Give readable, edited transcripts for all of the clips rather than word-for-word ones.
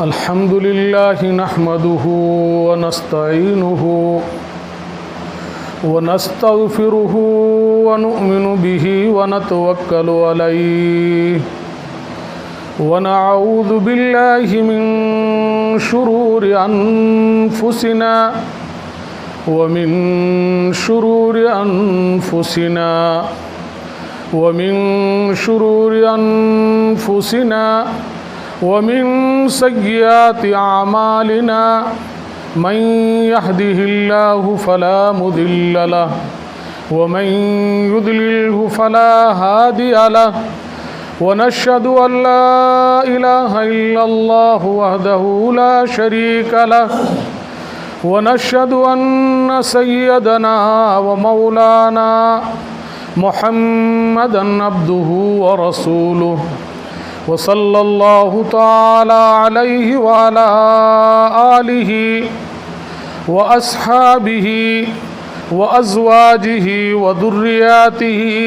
अल्हम्दुलिल्लाहि नहमदुहु व नस्तईनुहु व नस्तगफिरुहु व नुअमिनु बिही व नतवक्कलु अलैहि व नऊज़ु बिल्लाहि मिन शुरूरि अनफुसिना व मिन शुरूरि अनफुसिना व मिन शुरूरि अनफुसिना व मिन सय्यिआति अमालिना मन यहदिहिल्लाहु फला मुदिल्ल लहु व मन युद्लिल्हु फला हादिय लहु व नशहदु अल्ला इलाहा इल्लल्लाहु वहदहु ला शरीक लहु व नशहदु अन्न सय्यदना व मौलाना मुहम्मदन अब्दुहु व रसूलुहु व सल्लल्लाहु तआला अलैहि व अला आलिहि व अस्हाबिहि व अज़वाजिहि व दुर्रियातिहि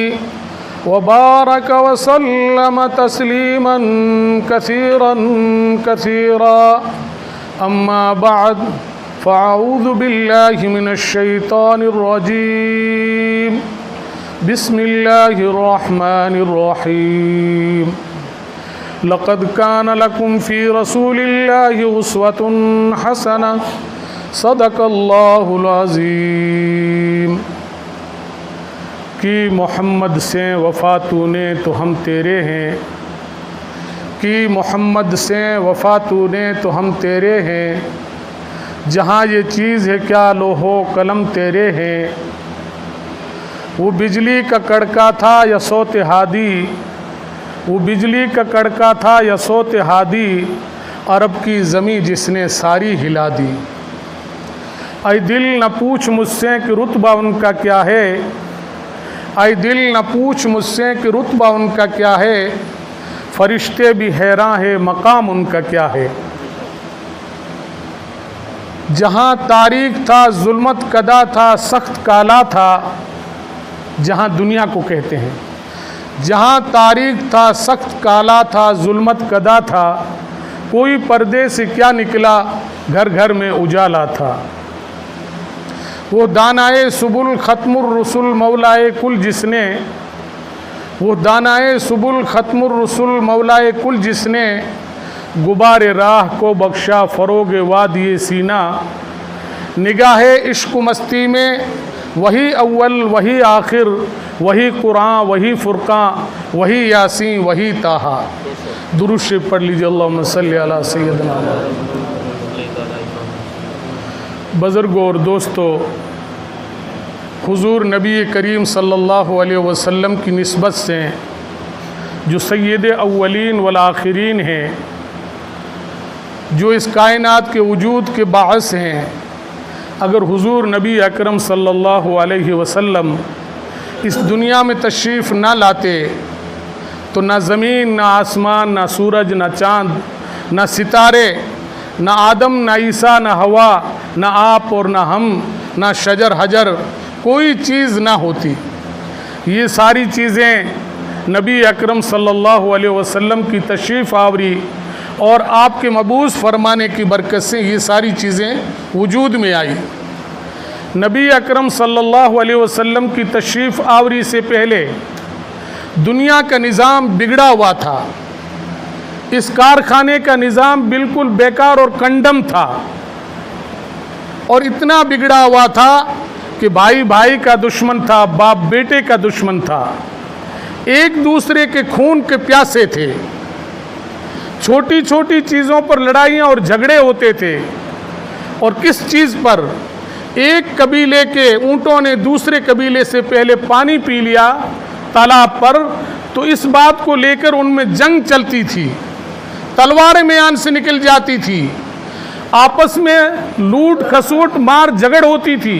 व बारक व सल्लम तस्लीमन कसीरन कसीरा अम्मा बाद फ़अऊज़ु बिल्लाहि मिनश शैतानिर रजीम बिस्मिल्लाहिर रहमानिर रहीम लक़द कान लकुम फ़ी रसूलिल्लाहि उस्वतुन हसनह सदक़ल्लाहुल अज़ीम। कि मोहम्मद से वफ़ा तूने तो हम तेरे हैं, कि मोहम्मद से वफ़ा तूने तो हम तेरे हैं, जहाँ ये चीज़ है क्या लोहो कलम तेरे हैं। वो बिजली का कड़का था या सोते हादी, वो बिजली का कड़का था या सोते हादी, अरब की ज़मीं जिसने सारी हिला दी। ऐ दिल न पूछ मुझसे कि रुतबा उनका क्या है, ऐ दिल न पूछ मुझसे कि रुतबा उनका क्या है, फरिश्ते भी हैरान है मकाम उनका क्या है। जहाँ तारीख था जुल्मत कदा था सख्त काला था, जहाँ दुनिया को कहते हैं, जहाँ तारीख था सख्त काला था जुल्मत कदा था, कोई पर्दे से क्या निकला घर घर में उजाला था। वो दानाए सुबुल ख़त्मुर रसूल मौलाए कुल जिसने, वो दानाए सुबुल ख़त्मुर रसूल मौलाए कुल जिसने, गुबारे राह को बख्शा फ़रोगे वादिए सीना। निगाहे इश्क मस्ती में वही अव्वल वही आखिर, वही कुरान वही फ़ुरक़ान वही यासीन वही ताहा। दुरूद शरीफ पढ़ लीजिए। अल्लाहुम्मा सल्ली अला सय्यदना। बुज़ुर्गों और दोस्तों, हुज़ूर नबी करीम सल्लल्लाहु अलैहि वसल्लम की निस्बत से जो सय्यद अव्वलीन वल आखिरीन हैं, जो इस कायनात के वजूद के बाअस हैं, अगर हुज़ूर नबी अकरम सल्लल्लाहु अलैहि वसल्लम इस दुनिया में तशरीफ़ ना लाते तो ना ज़मीन ना आसमान ना सूरज ना चाँद ना सितारे ना आदम ना ईसा ना हवा ना आप और ना हम ना शजर हजर कोई चीज़ ना होती। ये सारी चीज़ें नबी अकरम सल्लल्लाहु अलैहि वसल्लम की तशरीफ़ आवरी और आपके मबूस फरमाने की बरकत से ये सारी चीज़ें वजूद में आई। नबी अकरम सल्लल्लाहु अलैहि वसल्लम की तशरीफ़ आवरी से पहले दुनिया का निज़ाम बिगड़ा हुआ था। इस कारखाने का निज़ाम बिल्कुल बेकार और कंडम था, और इतना बिगड़ा हुआ था कि भाई भाई का दुश्मन था, बाप बेटे का दुश्मन था, एक दूसरे के खून के प्यासे थे। छोटी छोटी चीज़ों पर लड़ाइयाँ और झगड़े होते थे। और किस चीज़ पर? एक कबीले के ऊँटों ने दूसरे कबीले से पहले पानी पी लिया तालाब पर, तो इस बात को लेकर उनमें जंग चलती थी, तलवारें म्यान से निकल जाती थी, आपस में लूट खसूट मार झगड़ होती थी,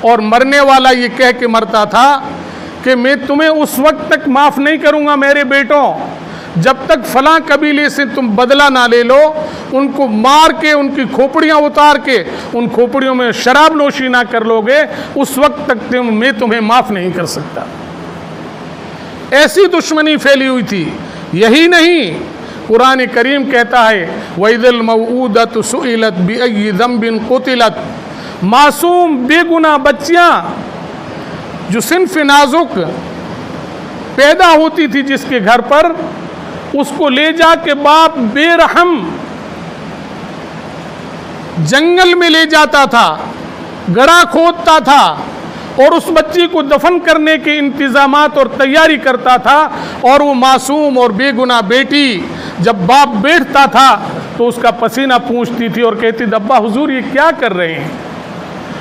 और मरने वाला ये कह के मरता था कि मैं तुम्हें उस वक्त तक माफ़ नहीं करूँगा मेरे बेटों, जब तक फलां कबीले से तुम बदला ना ले लो, उनको मार के उनकी खोपड़ियाँ उतार के उन खोपड़ियों में शराब नोशी ना कर लोगे, उस वक्त तक मैं तुम्हें माफ़ नहीं कर सकता। ऐसी दुश्मनी फैली हुई थी। यही नहीं, कुरान करीम कहता है वइज़िल मौऊदतु सुइलत बिअय्यि ज़ंबिन कुतिलत, मासूम बेगुनाह बच्चियाँ जो सिन्फ नाजुक पैदा होती थी जिसके घर पर, उसको ले जा के बाप बेरहम जंगल में ले जाता था, गड्ढा खोदता था और उस बच्ची को दफन करने के इंतजामात और तैयारी करता था। और वो मासूम और बेगुनाह बेटी जब बाप बैठता था तो उसका पसीना पूंछती थी और कहती अब्बा हुजूर ये क्या कर रहे हैं।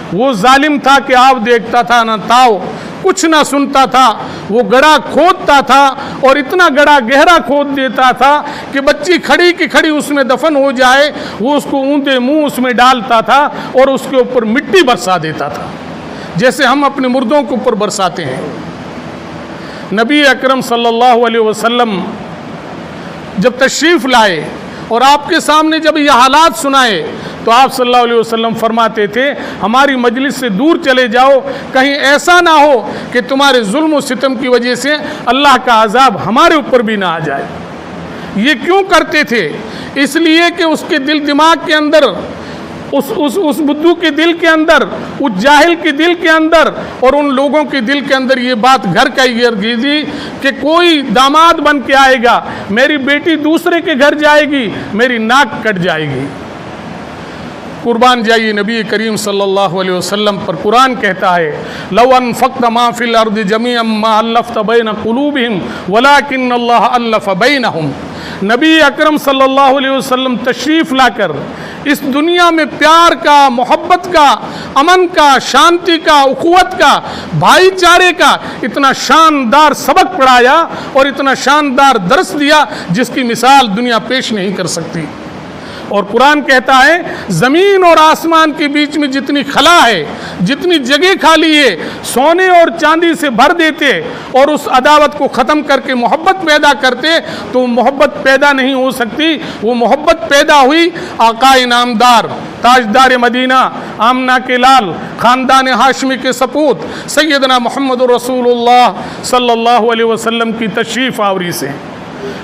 वो जालिम था कि आप देखता था ना ताओ, कुछ ना सुनता था। वो गड्ढा खोदता था और इतना गड्ढा गहरा खोद देता था कि बच्ची खड़ी की खड़ी उसमें दफन हो जाए। वो उसको ऊंधे मुंह उसमें डालता था और उसके ऊपर मिट्टी बरसा देता था जैसे हम अपने मुर्दों के ऊपर बरसाते हैं। नबी अकरम सल्लल्लाहु अलैहि वसल्लम जब तशरीफ़ लाए और आपके सामने जब ये हालात सुनाए तो आप सल्लल्लाहु अलैहि वसल्लम फरमाते थे हमारी मजलिस से दूर चले जाओ, कहीं ऐसा ना हो कि तुम्हारे जुल्म और सितम की वजह से अल्लाह का अजाब हमारे ऊपर भी ना आ जाए। ये क्यों करते थे? इसलिए कि उसके दिल दिमाग के अंदर, उस बुद्धू के दिल के अंदर, उस जाहिल के दिल के अंदर और उन लोगों के दिल के अंदर ये बात घर का गिरगी कि कोई दामाद बन के आएगा, मेरी बेटी दूसरे के घर जाएगी, मेरी नाक कट जाएगी। कुर्बान जाइए नबी करीम सल्लल्लाहु अलैहि वसल्लम पर। कुरान कहता है लौ अनफ़क़्त मा फ़िल अर्दि जमीअन मा अल्लफ़्त बैन क़ुलूबिहिम वलाकिन्नल्लाह अल्लफ़ बैनहुम। नबी अकरम सल्लल्लाहु अलैहि वसल्लम तशरीफ़ लाकर इस दुनिया में प्यार का, मोहब्बत का, अमन का, शांति का, उख़ुवत का, भाईचारे का इतना शानदार सबक पढ़ाया और इतना शानदार दर्स दिया जिसकी मिसाल दुनिया पेश नहीं कर सकती। और कुरान कहता है ज़मीन और आसमान के बीच में जितनी खला है, जितनी जगह खाली है, सोने और चांदी से भर देते और उस अदावत को ख़त्म करके मोहब्बत पैदा करते तो मोहब्बत पैदा नहीं हो सकती। वो मोहब्बत पैदा हुई आकाए नामदार, ताजदार मदीना, आमना के लाल, ख़ानदान हाशमी के सपूत सैयदना मुहम्मद रसूलुल्लाह सल्लल्लाहु अलैहि वसल्लम की तशरीफ़ आवरी से।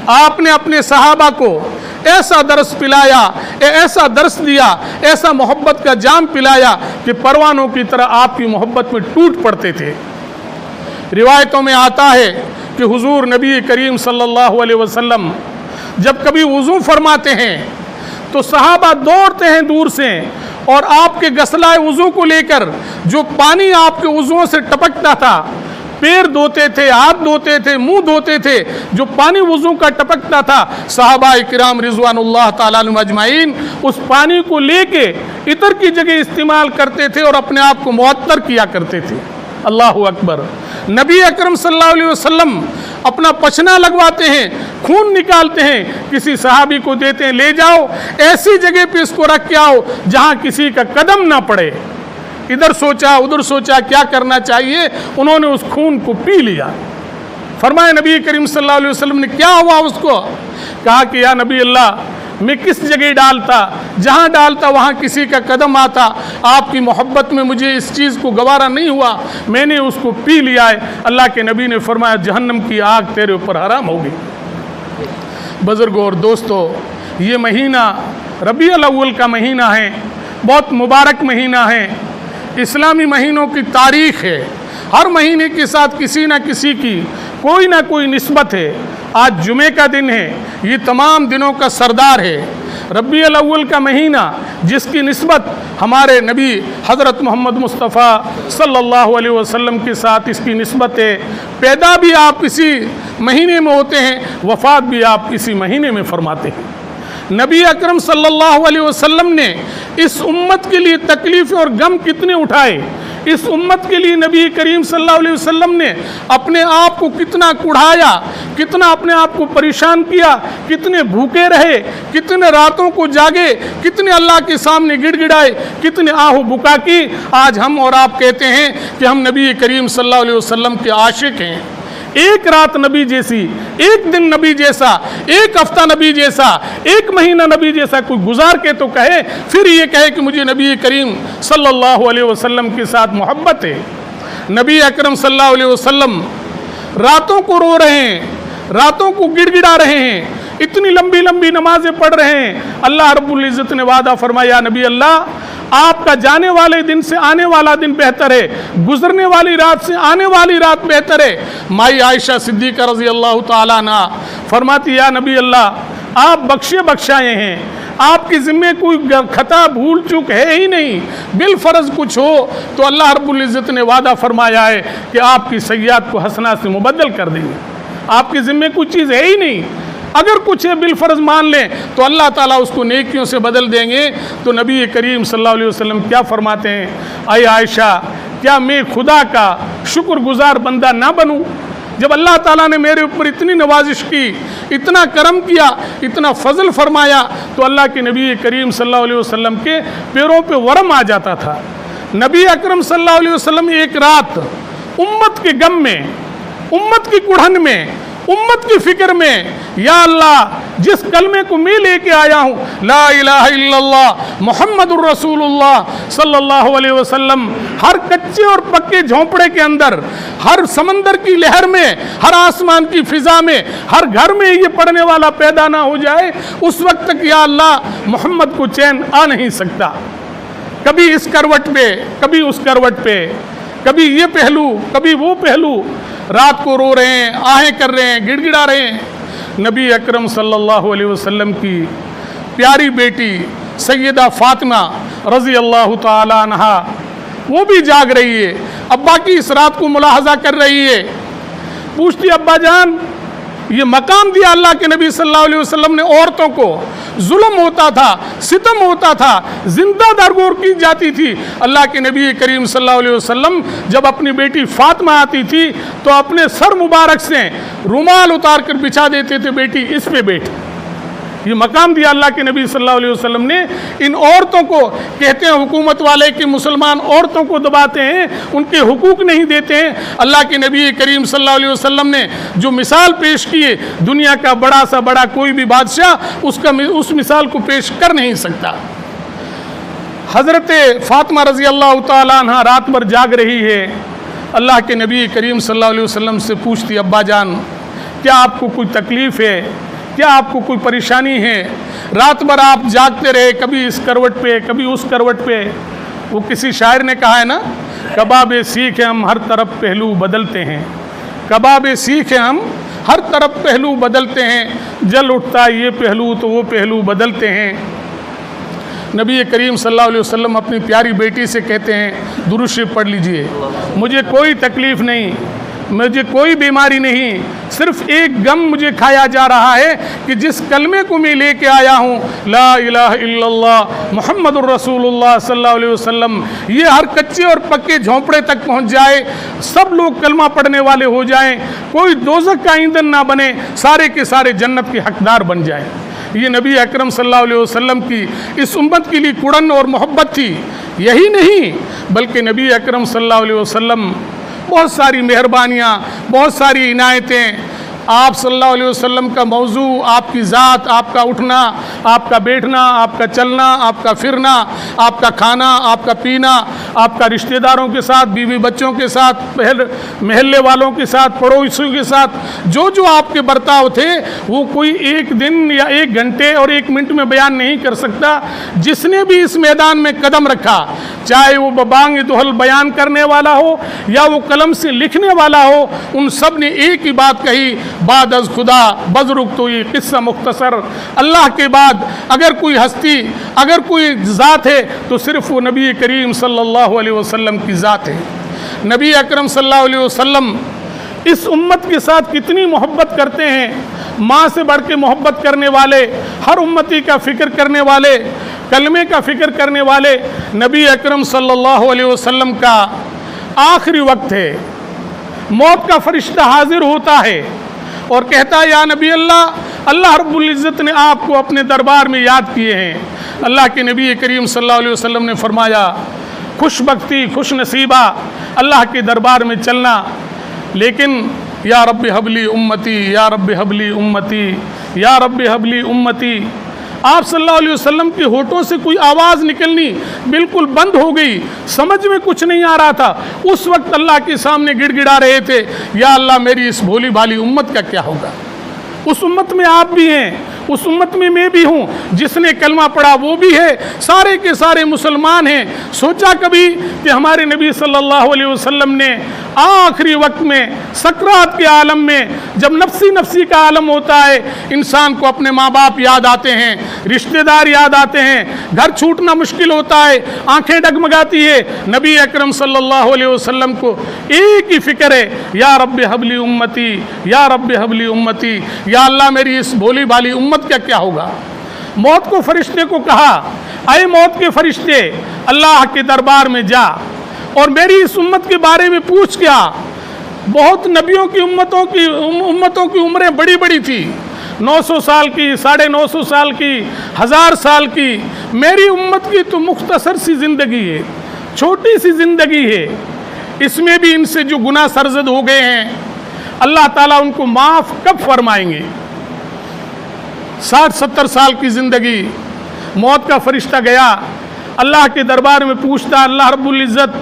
आपने अपने सहाबा को ऐसा दर्स पिलाया, ऐसा दर्स दिया, ऐसा मोहब्बत का जाम पिलाया कि परवानों की तरह आपकी मोहब्बत में टूट पड़ते थे। रिवायतों में आता है कि हुजूर नबी करीम सल्लल्लाहु अलैहि वसल्लम जब कभी वुज़ू फरमाते हैं तो सहाबा दौड़ते हैं दूर से और आपके गसलाए वुज़ू को लेकर जो पानी आपके वुज़ुओं से टपकता था, पैर धोते थे, हाथ धोते थे, मुंह धोते थे, जो पानी वुज़ू का टपकता था, सहाबा किराम रिज़वानुल्लाह ताला अलैहिम अजमाइन उस पानी को लेके इतर की जगह इस्तेमाल करते थे और अपने आप को मुअत्तर किया करते थे। अल्लाहु अकबर। नबी अकरम सल्लल्लाहु अलैहि वसल्लम अपना पचना लगवाते हैं, खून निकालते हैं, किसी सहाबी को देते हैं, ले जाओ ऐसी जगह पे इसको रख के आओ जहाँ किसी का कदम ना पड़े। इधर सोचा उधर सोचा क्या करना चाहिए, उन्होंने उस खून को पी लिया। फरमाया नबी करीम सल्लल्लाहु अलैहि वसल्लम ने क्या हुआ उसको? कहा कि या नबी अल्लाह मैं किस जगह डालता, जहाँ डालता वहाँ किसी का कदम आता, आपकी मोहब्बत में मुझे इस चीज़ को गवारा नहीं हुआ, मैंने उसको पी लिया है। अल्लाह के नबी ने फरमाया जहन्नम की आग तेरे ऊपर हराम होगी। बुज़ुर्गों और दोस्तों, ये महीना रबीउल अव्वल का महीना है, बहुत मुबारक महीना है। इस्लामी महीनों की तारीख़ है, हर महीने के साथ किसी न किसी की कोई ना कोई निस्बत है। आज जुमे का दिन है, ये तमाम दिनों का सरदार है। रबीउल अव्वल का महीना जिसकी निस्बत हमारे नबी हज़रत मोहम्मद मुस्तफ़ा सल्लल्लाहु अलैहि वसल्लम के साथ इसकी निस्बत है। पैदा भी आप इसी महीने में होते हैं, वफ़ात भी आप इसी महीने में फरमाते हैं। नबी अकरम सल्लल्लाहु अलैहि वसल्लम ने इस उम्मत के लिए तकलीफ़ और गम कितने उठाए, इस उम्मत के लिए नबी करीम सल्लल्लाहु अलैहि वसल्लम ने अपने आप को कितना कुढ़ाया, कितना अपने आप को परेशान किया, कितने भूखे रहे, कितने रातों को जागे, कितने अल्लाह के सामने गिड़गिड़ाए, कितने आहू बुका की। आज हम और आप कहते हैं कि हम नबी करीम सल्लल्लाहु अलैहि वसल्लम के आशिक हैं। एक रात नबी जैसी, एक दिन नबी जैसा, एक हफ्ता नबी जैसा, एक महीना नबी जैसा कोई गुजार के तो कहे, फिर ये कहे कि मुझे नबी करीम सल्लल्लाहु अलैहि वसल्लम के साथ मोहब्बत है। नबी अकरम सल्लल्लाहु अलैहि वसल्लम रातों को रो रहे हैं, रातों को गिड़गिड़ा रहे हैं, इतनी लंबी लंबी नमाजें पढ़ रहे हैं। अल्लाह रब्बुल इज़्ज़त ने वादा फरमाया, नबी अल्लाह आपका जाने वाले दिन से आने वाला दिन बेहतर है, गुजरने वाली रात से आने वाली रात बेहतर है। माई आयशा सिद्दीक़ा रज़ी अल्लाह ताला अन्हा फरमाती, या नबी अल्लाह आप बख्शे बख्शाए हैं, आपकी ज़िम्मे कोई खता भूल चूक है ही नहीं, बिल फ़र्ज़ कुछ हो तो अल्लाह रब्बुल इज़्ज़त ने वादा फरमाया है कि आपकी सय्यात को हसना से मुबद्दल कर देंगे। आपकी ज़िम्मे कोई चीज़ है ही नहीं, अगर कुछ है बिल फ़र्ज़ मान लें तो अल्लाह ताला उसको नेकियों से बदल देंगे। तो नबी करीम सल्लल्लाहु अलैहि वसल्लम क्या फरमाते हैं, अय आयशा क्या मैं खुदा का शुक्रगुजार बंदा ना बनूं? जब अल्लाह ताला ने मेरे ऊपर इतनी नवाजिश की, इतना करम किया, इतना फजल फरमाया, तो अल्लाह के नबी करीम सल्लल्लाहु अलैहि वसल्लम के पैरों पे वरम आ जाता था। नबी अकरम सल्लल्लाहु अलैहि वसल्लम एक रात उम्मत के गम में, उम्मत की कुढ़न में, उम्मत की फिक्र में, या अल्लाह जिस कलमे को मैं लेके आया हूँ, ला इलाहा इल्लल्लाह मुहम्मदुर रसूलुल्लाह सल्लल्लाहु अलैहि वसल्लम, हर कच्चे और पक्के झोंपड़े के अंदर, हर समंदर की लहर में, हर आसमान की फिजा में, हर घर में ये पढ़ने वाला पैदा ना हो जाए, उस वक्त तक या अल्लाह मोहम्मद को चैन आ नहीं सकता। कभी इस करवट पे, कभी उस करवट पे, कभी ये पहलू, कभी वो पहलू, रात को रो रहे हैं, आहें कर रहे हैं, गिड़गिड़ा रहे हैं। नबी अकरम सल्लल्लाहु अलैहि वसल्लम की प्यारी बेटी सैयदा फातिमा रज़ी अल्लाह ताला अन्हा वो भी जाग रही है, अब्बा की इस रात को मुलाहजा कर रही है। पूछती, अब्बा जान ये मकाम दिया अल्लाह के नबी सल्लल्लाहु अलैहि वसल्लम ने औरतों को, जुल्म होता था, सितम होता था, जिंदा दरगोर की जाती थी। अल्लाह के नबी करीम सल्लल्लाहु अलैहि वसल्लम जब अपनी बेटी फातिमा आती थी तो अपने सर मुबारक से रुमाल उतार कर बिछा देते थे, बेटी इस पे बैठ। ये मकाम दिया अल्लाह के नबी सल्लल्लाहु अलैहि वसल्लम ने इन औरतों को। कहते हैं हुकूमत वाले कि मुसलमान औरतों को दबाते हैं, उनके हुकूक नहीं देते हैं। अल्लाह के नबी करीम सल्लल्लाहु अलैहि वसल्लम ने जो मिसाल पेश की है, दुनिया का बड़ा सा बड़ा कोई भी बादशाह उस मिसाल को पेश कर नहीं सकता। हज़रत फातिमा रज़ी अल्लाह ताला अन्हा रात भर जाग रही है। अल्लाह के नबी करीम सल्लल्लाहु अलैहि वसल्लम से पूछती, अब्बा जान क्या आपको कोई तकलीफ़ है, क्या आपको कोई परेशानी है? रात भर आप जागते रहे, कभी इस करवट पे, कभी उस करवट पे। वो किसी शायर ने कहा है ना, कबाब सीख है हम हर तरफ पहलू बदलते हैं, कबाब सीख है हम हर तरफ पहलू बदलते हैं, जल उठता ये पहलू तो वो पहलू बदलते हैं। नबी करीम सल्लल्लाहु अलैहि वसल्लम अपनी प्यारी बेटी से कहते हैं, दुरूद शरीफ पढ़ लीजिए, मुझे कोई तकलीफ़ नहीं, मुझे कोई बीमारी नहीं, सिर्फ एक गम मुझे खाया जा रहा है कि जिस कलमे को मैं लेके आया हूँ, ला इलाहा इल्लल्लाह मुहम्मदुर रसूलुल्लाह सल्लल्लाहु अलैहि वसल्लम, ये हर कच्चे और पक्के झोंपड़े तक पहुँच जाए, सब लोग कलमा पढ़ने वाले हो जाएं, कोई दोज़ख का ईंधन ना बने, सारे के सारे जन्नत के हकदार बन जाएं। ये नबी अकरम सल्लल्लाहु अलैहि वसल्लम की इस उम्मत के लिए कुड़न और मोहब्बत थी। यही नहीं बल्कि नबी अकरम सल्लल्लाहु अलैहि वसल्लम बहुत सारी मेहरबानियाँ, बहुत सारी इनायतें, आप सल्लल्लाहु अलैहि वसल्लम का मौजू, आपकी ज़ात, आपका उठना, आपका बैठना, आपका चलना, आपका फिरना, आपका खाना, आपका पीना, आपका रिश्तेदारों के साथ, बीवी बच्चों के साथ, महल्ले वालों के साथ, पड़ोसियों के साथ जो जो आपके बर्ताव थे, वो कोई एक दिन या एक घंटे और एक मिनट में बयान नहीं कर सकता। जिसने भी इस मैदान में कदम रखा, चाहे वो बबांग दुहल बयान करने वाला हो या वो कलम से लिखने वाला हो, उन सब ने एक ही बात कही, बाद अज खुदा बजरुक तो ये किस्सा मुख्तसर, अल्लाह के बाद अगर कोई हस्ती, अगर कोई ज़ात है तो सिर्फ वो नबी करीम सल्लल्लाहु अलैहि वसल्लम की ज़ात है। नबी अकरम सल्लल्लाहु अलैहि वसल्लम इस उम्मत के साथ कितनी मोहब्बत करते हैं, माँ से बढ़ के मोहब्बत करने वाले, हर उम्मती का फ़िक्र करने वाले, कलमे का फ़िक्र करने वाले। नबी अकरम सल्लल्लाहु अलैहि वसल्लम का आखिरी वक्त है, मौत का फरिश्ता हाजिर होता है और कहता है, या नबी अल्लाह, अल्लाह रब्बुल इज़्ज़त ने आपको अपने दरबार में याद किए हैं। अल्लाह के नबी करीम सल्लल्लाहु अलैहि वसल्लम ने फरमाया, खुशबख्ती, खुश नसीबा अल्लाह के दरबार में चलना, लेकिन या रब्बि हबली उम्मती, या रब्बि हबली उम्मती, या रब्बि हबली उम्मती। आप सल्लल्लाहु अलैहि वसल्लम के होठों से कोई आवाज़ निकलनी बिल्कुल बंद हो गई, समझ में कुछ नहीं आ रहा था। उस वक्त अल्लाह के सामने गिड़गिड़ा रहे थे, या अल्लाह मेरी इस भोली भाली उम्मत का क्या होगा, उस उम्मत में आप भी हैं, उस उम्मत में मैं भी हूँ। जिसने कलमा पढ़ा वो भी है, सारे के सारे मुसलमान हैं। सोचा कभी कि हमारे नबी सल्लल्लाहु अलैहि वसल्लम ने आखिरी वक्त में, सकरात के आलम में, जब नफ्सी नफ्सी का आलम होता है, इंसान को अपने माँ बाप याद आते हैं, रिश्तेदार याद आते हैं, घर छूटना मुश्किल होता है, आंखें डगमगाती है, नबी अकरम सल्लल्लाहु अलैहि वसल्लम को एक ही फिक्र है, या रब्बि हबली उम्मती, या रब्बि हबली उम्मती, या अल्लाह मेरी इस भोली भाली उम्मत का क्या होगा। मौत को फरिश्ते को कहा, अय मौत के फरिश्ते, अल्लाह के दरबार में जा और मेरी इस उम्मत के बारे में पूछ क्या। बहुत नबियों की उम्मतों की उम्रें बड़ी बड़ी थी, 900 साल की, 950 साल की, 1000 साल की। मेरी उम्मत की तो मुख्तसर सी ज़िंदगी है, छोटी सी ज़िंदगी है। इसमें भी इनसे जो गुनाह सरजद हो गए हैं, अल्लाह ताला उनको माफ़ कब फरमाएंगे। 60-70 साल की ज़िंदगी। मौत का फरिश्ता गया, अल्लाह के दरबार में पूछता। अल्लाह रब्बुल इज़्ज़त,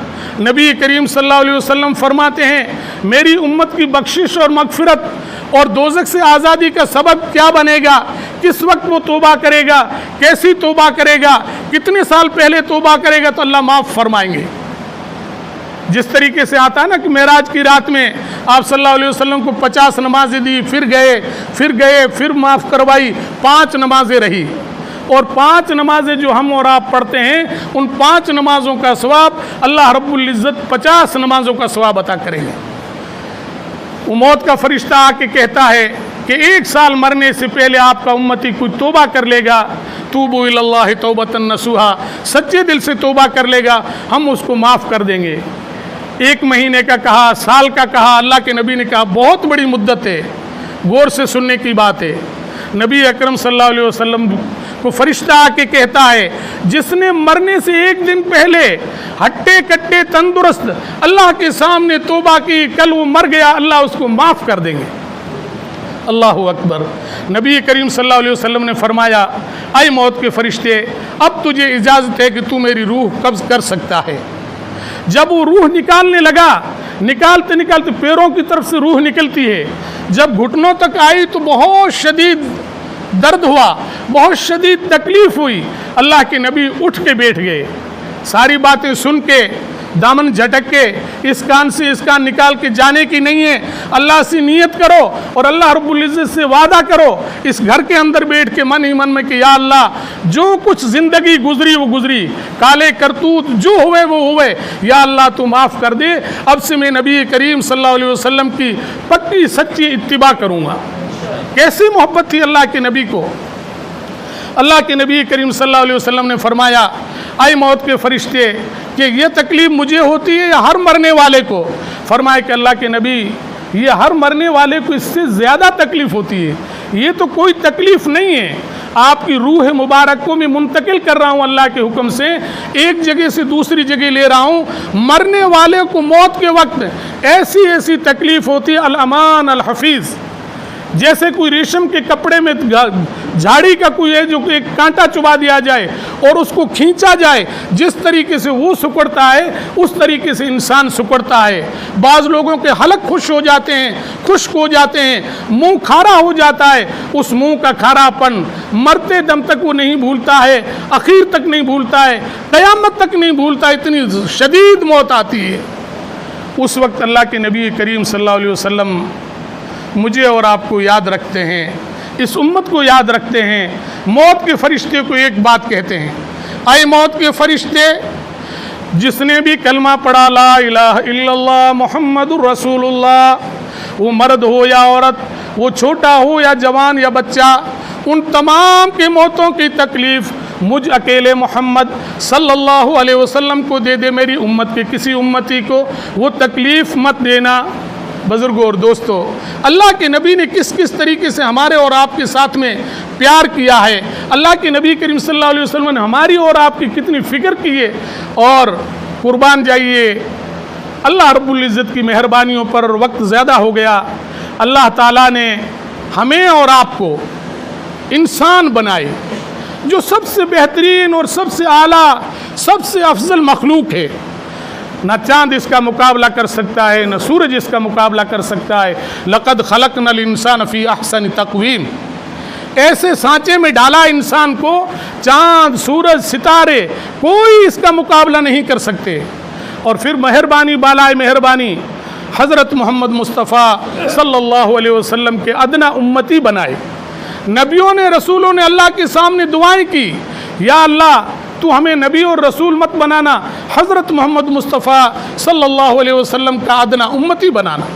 नबी करीम सल्लल्लाहु अलैहि वसल्लम फरमाते हैं, मेरी उम्मत की बख्शिश और मगफिरत और दोज़ख से आज़ादी का सबब क्या बनेगा, किस वक्त वो तौबा करेगा, कैसी तौबा करेगा, कितने साल पहले तौबा करेगा, तो अल्लाह माफ़ फरमाएंगे। जिस तरीके से आता है ना कि मेराज की रात में आप सल्लल्लाहु अलैहि वसल्लम को 50 नमाजें दी, फिर गए, फिर माफ़ करवाई, 5 नमाजें रही। और 5 नमाजें जो हम और आप पढ़ते हैं, उन 5 नमाजों का सवाब अल्लाह रब्बुल इज़्ज़त 50 नमाजों का सवाब अता करेंगे। वो मौत का फरिश्ता आके कहता है कि 1 साल मरने से पहले आपका उम्मती कोई तौबा कर लेगा, तूबू इलल्लाहि तौबतन नसूहा, सच्चे दिल से तौबा कर लेगा, हम उसको माफ़ कर देंगे। 1 महीने का कहा, साल का कहा, अल्लाह के नबी ने कहा बहुत बड़ी मुद्दत है, गौर से सुनने की बात है। नबी अकरम सल्लल्लाहु अलैहि वसल्लम को फरिश्ता आके कहता है, जिसने मरने से 1 दिन पहले हट्टे कट्टे तंदुरुस्त अल्लाह के सामने तौबा की, कल वो मर गया, अल्लाह उसको माफ़ कर देंगे। अल्लाहु अकबर। नबी करीम सल्लल्लाहु अलैहि वसल्लम ने फरमाया, ऐ मौत के फरिश्ते, अब तुझे इजाज़त है कि तू मेरी रूह कब्ज़ कर सकता है। जब वो रूह निकालने लगा, निकालते निकालते पैरों की तरफ से रूह निकलती है, जब घुटनों तक आई तो बहुत शदीद दर्द हुआ, बहुत शदीद तकलीफ़ हुई। अल्लाह के नबी उठ के बैठ गए, सारी बातें सुन के दामन झटक के इस कान से इस कान निकाल के जाने की नहीं है। अल्लाह से नियत करो और अल्लाह रब्बुल इज़्ज़त से वादा करो, इस घर के अंदर बैठ के मन ही मन में कि या अल्लाह जो कुछ ज़िंदगी गुजरी वो गुजरी, काले करतूत जो हुए वो हुए, या अल्लाह तू माफ़ कर दे। अब से मैं नबी करीम सल्लल्लाहु अलैहि वसल्लम की पक्की सच्ची इत्तिबा करूँगा। कैसी मोहब्बत थी अल्लाह के नबी को। अल्लाह के नबी करीम सल्लल्लाहु अलैहि वसल्लम ने फरमाया, आई मौत के फरिश्ते, कि ये तकलीफ़ मुझे होती है या हर मरने वाले को। फरमाया कि अल्लाह के नबी, ये हर मरने वाले को इससे ज़्यादा तकलीफ़ होती है, ये तो कोई तकलीफ़ नहीं है, आपकी रूह मुबारक को मैं मुंतकिल कर रहा हूँ अल्लाह के हुक्म से, एक जगह से दूसरी जगह ले रहा हूँ। मरने वाले को मौत के वक्त ऐसी ऐसी तकलीफ़ होती है, अल अमान अल हफीज़, जैसे कोई रेशम के कपड़े में झाड़ी का कोई है जो एक कांटा चुबा दिया जाए और उसको खींचा जाए, जिस तरीके से वो सिकुड़ता है उस तरीके से इंसान सिकुड़ता है। बाज़ लोगों के हलक खुश हो जाते हैं, खुश्क हो जाते हैं, मुंह खारा हो जाता है, उस मुंह का खारापन मरते दम तक वो नहीं भूलता है, आखिर तक नहीं भूलता है, क़यामत तक नहीं भूलता, इतनी शदीद मौत आती है। उस वक्त अल्लाह के नबी करीम सल्लल्लाहु अलैहि वसल्लम मुझे और आपको याद रखते हैं, इस उम्मत को याद रखते हैं। मौत के फरिश्ते को एक बात कहते हैं, आए मौत के फरिश्ते, जिसने भी कलमा पढ़ा ला इलाहा इल्लल्लाह मुहम्मदुर रसूलुल्लाह, वो मर्द हो या औरत, वो छोटा हो या जवान या बच्चा, उन तमाम की मौतों की तकलीफ़ मुझ अकेले मोहम्मद सल्लल्लाहु अलैहि वसल्लम को दे दे, मेरी उम्मत के किसी उम्मती को वो तकलीफ़ मत देना। बुज़ुर्गों और दोस्तों, अल्लाह के नबी ने किस किस तरीके से हमारे और आपके साथ में प्यार किया है, अल्लाह के नबी करीम सल्लल्लाहु अलैहि वसल्लम ने हमारी और आपकी कितनी फ़िक्र की है। और कुर्बान जाइए, अल्लाह रब्बुल इज़्ज़त की मेहरबानियों पर वक्त ज़्यादा हो गया, अल्लाह ताला ने हमें और आपको इंसान बनाए जो सबसे बेहतरीन और सबसे आला, सबसे अफजल मखलूक है। न चांद इसका मुकाबला कर सकता है, न सूरज इसका मुकाबला कर सकता है। लक़द ख़लक़नल इंसान फ़ी अहसनि तक़वीम, ऐसे सांचे में डाला इंसान को, चांद सूरज सितारे कोई इसका मुकाबला नहीं कर सकते। और फिर मेहरबानी बालाए मेहरबानी हज़रत मोहम्मद मुस्तफ़ा सल्लल्लाहु अलैहि वसल्लम के अदना उम्मती बनाए। नबियों ने रसूलों ने अल्लाह के सामने दुआएं की, या अल्लाह तू हमें नबी और रसूल मत बनाना, हज़रत मोहम्मद मुस्तफ़ा सल्लल्लाहु अलैहि वसल्लम का अदना उम्मती बनाना।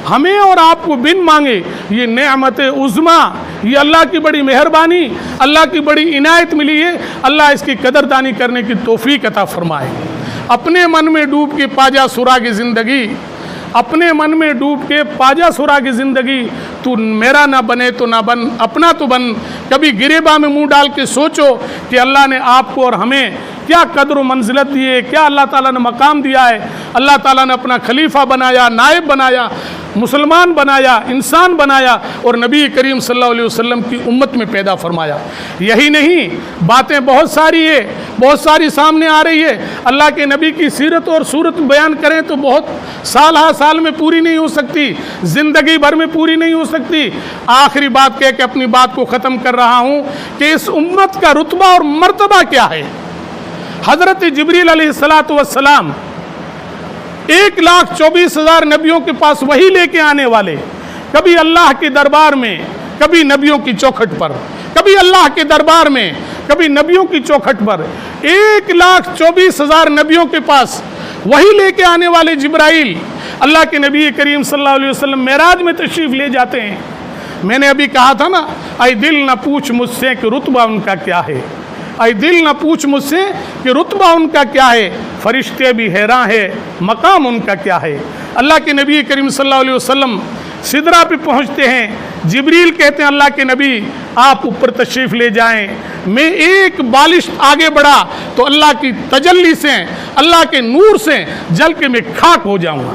हमें और आपको बिन मांगे ये नेमत उज़्मा, ये अल्लाह की बड़ी मेहरबानी, अल्लाह की बड़ी इनायत मिली है। अल्लाह इसकी कदरदानी करने की तौफीक अता फरमाए। अपने मन में डूब के पाजा सुराग ज़िंदगी, अपने मन में डूब के पाजा सुराग ज़िंदगी, तू मेरा ना बने तो ना बन, अपना तो बन। कभी गिरेबा में मुंह डाल के सोचो कि अल्लाह ने आपको और हमें क्या कदर व मंजिलत दी है, क्या अल्लाह ताला ने मकाम दिया है। अल्लाह ताला ने अपना खलीफा बनाया, नायब बनाया, मुसलमान बनाया, इंसान बनाया और नबी करीम सल्लल्लाहु अलैहि वसल्लम की उम्मत में पैदा फरमाया। यही नहीं, बातें बहुत सारी है, बहुत सारी सामने आ रही है। अल्लाह के नबी की सीरत और सूरत बयान करें तो बहुत साल हा साल में पूरी नहीं हो सकती, ज़िंदगी भर में पूरी नहीं हो सकती। आखिरी बात कह के अपनी बात को ख़त्म कर रहा हूँ कि इस उम्मत का रुतबा और मर्तबा क्या है। हज़रत जिब्रील अलैहिस्सलातु वस्सलाम 1,24,000 नबियों के पास वही लेके आने वाले, कभी अल्लाह के दरबार में, कभी नबियों की चौखट पर, कभी अल्लाह के दरबार में, कभी नबियों की चौखट पर। 1,24,000 नबियों के पास वही लेके आने वाले जिब्राइल अल्लाह के नबी करीम सल्लल्लाहु अलैहि वसल्लम मेराज में तशरीफ़ ले जाते हैं। मैंने अभी कहा था ना, ऐ दिल न पूछ मुझसे कि रुतबा उनका क्या है, ऐ दिल न पूछ मुझसे कि रुतबा उनका क्या है, फरिश्ते भी हैरान है मकाम उनका क्या है। अल्लाह के नबी करीम सल्लल्लाहु अलैहि वसल्लम सिदरा पे पहुंचते हैं, जिब्रील कहते हैं अल्लाह के नबी आप ऊपर तशरीफ़ ले जाएं। मैं एक बालिश आगे बढ़ा तो अल्लाह की तजल्ली से, अल्लाह के नूर से जल के मैं खाक हो जाऊंगा।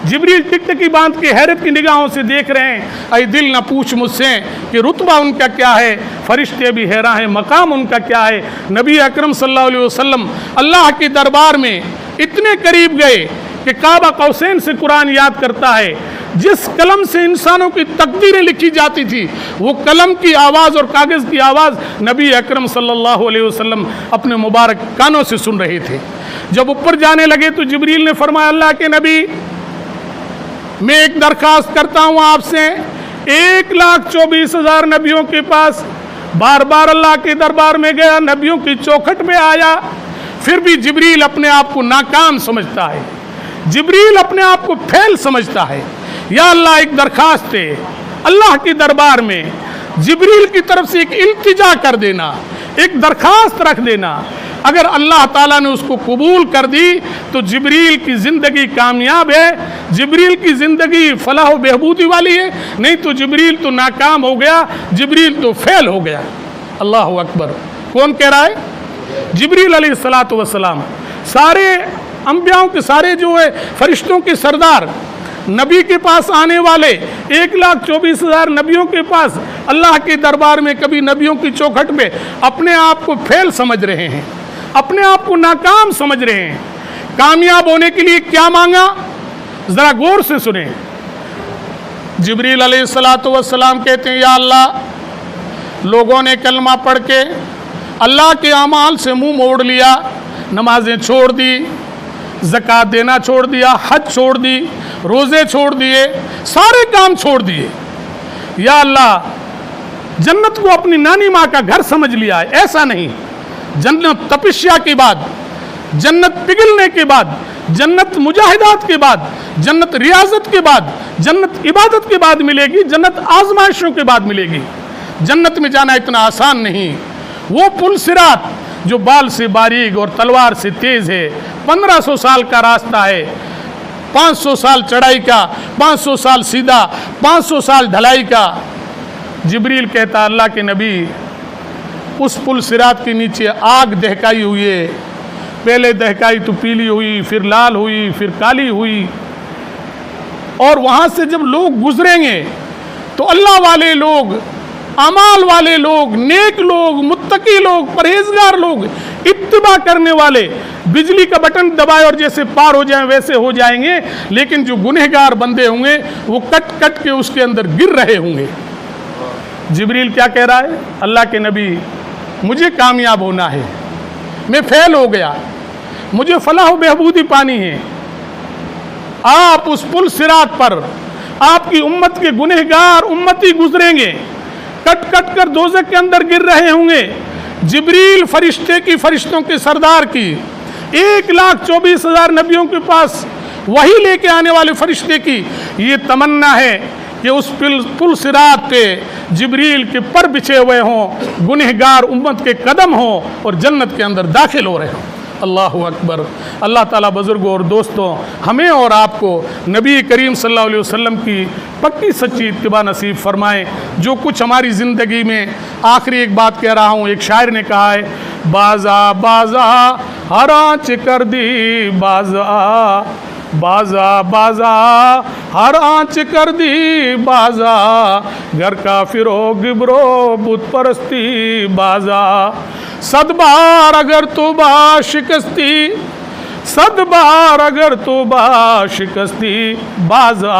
जिब्रील टिकटकी बांध के हैरत की निगाहों से देख रहे हैं, ऐ दिल न पूछ मुझसे कि रुतबा उनका क्या है, फरिश्ते भी हैरान हैं मकाम उनका क्या है। नबी अकरम सल्लल्लाहु अलैहि वसल्लम अल्लाह के दरबार में इतने करीब गए कि काबा कौसैन से कुरान याद करता है। जिस कलम से इंसानों की तकदीरें लिखी जाती थी, वो कलम की आवाज़ और कागज़ की आवाज़ नबी अकरम सल्लल्लाहु अलैहि वसल्लम अपने मुबारक कानों से सुन रहे थे। जब ऊपर जाने लगे तो जिब्रील ने फरमाया अल्लाह के नबी मैं एक दरख्वास्त करता हूँ आपसे, 1,24,000 नबियों के पास बार बार अल्लाह के दरबार में गया, नबियों की चौखट में आया, फिर भी जिब्रील अपने आप को नाकाम समझता है, जिब्रील अपने आप को फेल समझता है। या अल्लाह एक दरख्वास्त है अल्लाह के दरबार में, जिब्रील की तरफ से एक इल्तिजा कर देना, एक दरख्वास्त रख देना। अगर अल्लाह ताला ने उसको कबूल कर दी तो जिब्रील की ज़िंदगी कामयाब है, जिब्रील की ज़िंदगी फलाह व बेहबूदी वाली है, नहीं तो जिब्रील तो नाकाम हो गया, जिब्रील तो फेल हो गया। अल्लाह अकबर। कौन कह रहा है? जिब्रील अलैहिस्सलातु वस्सलाम, सारे अंबियाओं के, सारे जो है फरिश्तों के सरदार, नबी के पास आने वाले 1,24,000 नबियों के पास अल्लाह के दरबार में, कभी नबियों की चौखट में अपने आप को फेल समझ रहे हैं, अपने आप को नाकाम समझ रहे हैं। कामयाब होने के लिए क्या मांगा, जरा गौर से सुने। जिब्रील अलैहिस्सलातु वस्सलाम कहते हैं या अल्लाह, लोगों ने कलमा पढ़ के अल्लाह के अमाल से मुंह मोड़ लिया, नमाजें छोड़ दी, ज़कात देना छोड़ दिया, हज छोड़ दी, रोज़े छोड़ दिए, सारे काम छोड़ दिए। या अल्लाह, जन्नत को अपनी नानी माँ का घर समझ लिया है। ऐसा नहीं, जन्नत तपस्या के बाद, जन्नत पिघलने के बाद, जन्नत मुजाहिदात के बाद, जन्नत रियाजत के बाद, जन्नत इबादत के बाद मिलेगी, जन्नत आजमाइशों के बाद मिलेगी। जन्नत में जाना इतना आसान नहीं। वो पुल सिरात जो बाल से बारीक और तलवार से तेज़ है, 1500 साल का रास्ता है, 500 साल चढ़ाई का, 500 साल सीधा, 500 साल ढलाई का। जिब्रील कहता अल्लाह के नबी, उस पुल सिरात के नीचे आग दहकाई हुई है, पहले दहकाई तो पीली हुई, फिर लाल हुई, फिर काली हुई, और वहाँ से जब लोग गुजरेंगे तो अल्लाह वाले लोग अमाल वाले लोग, नेक लोग, मुत्तकी लोग, परहेजगार लोग, इत्तिबा करने वाले बिजली का बटन दबाए और जैसे पार हो जाएं वैसे हो जाएंगे, लेकिन जो गुनहगार बंदे होंगे वो कट कट के उसके अंदर गिर रहे होंगे। जिब्रील क्या कह रहा है? अल्लाह के नबी, मुझे कामयाब होना है, मैं फेल हो गया, मुझे फलाह बेहबूदी पानी है। आप उस पुल सिरात पर आपकी उम्मत के गुनहगार उम्मती गुजरेंगे, कट कट कर दोज़ख के अंदर गिर रहे होंगे। जिब्रील फरिश्ते की, फरिश्तों के सरदार की, 1,24,000 नबियों के पास वही लेके आने वाले फरिश्ते की ये तमन्ना है कि उस पुल सिरात पे जिब्रील के पर बिछे हुए हों, गुनहगार उम्मत के कदम हों और जन्नत के अंदर दाखिल हो रहे हों। अल्लाहु अकबर। अल्लाह ताला बुजुर्गों और दोस्तों, हमें और आपको नबी करीम सल्लल्लाहु अलैहि वसल्लम की पक्की सच्ची इत्तिबा नसीब फरमाए। जो कुछ हमारी ज़िंदगी में, आखिरी एक बात कह रहा हूँ, एक शायर ने कहा है, बाज़ा बाज़ा हर आँच कर दी बाज़ा, बाज़ा बाज़ा हर आँच कर दी बाज़ा, घर का फिरोग गिबरो बुत परस्ती बाज़ा, सद बार अगर तो बा शिकस्ती, सद बार अगर तो बा शिकस्ती बाज़ा,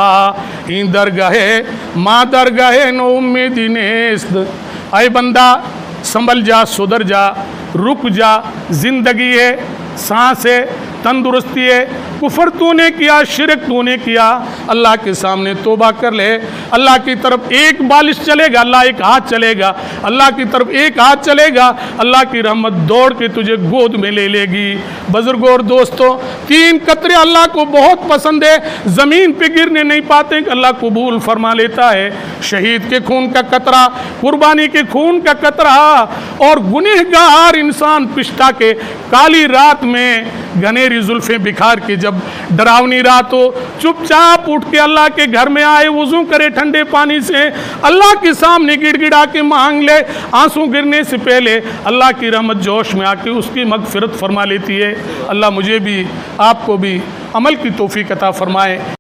इन दरगाहे माँ दरगाहे नो उम्मीदी नेस्त। अय बंदा संभल जा, सुधर जा, रुक जा, जिंदगी है, सांस है, तंदुरुस्ती है। कुफर तूने किया, शिरक तूने किया, अल्लाह के सामने तौबा कर ले। अल्लाह की तरफ एक बालिश चलेगा, अल्लाह एक हाथ चलेगा, अल्लाह की तरफ एक हाथ चलेगा, अल्लाह की रहमत दौड़ के तुझे गोद में ले लेगी। बुजुर्गों और दोस्तों, 3 कतरे अल्लाह को बहुत पसंद है, ज़मीन पे गिरने नहीं पाते, अल्लाह कबूल फरमा लेता है। शहीद के खून का कतरा, कुर्बानी के खून का कतरा, और गुनहगार इंसान पिश्ता के काली रात में घनेरी जुल्फें बिखार के, जब डरावनी रात हो, चुपचाप उठ के अल्लाह के घर में आए, वुजू करे ठंडे पानी से, अल्लाह के सामने गिड़गिड़ा के मांग ले, आंसू गिरने से पहले अल्लाह की रहमत जोश में आके उसकी मगफिरत फरमा लेती है। अल्लाह मुझे भी आपको भी अमल की तौफीक अता फरमाए।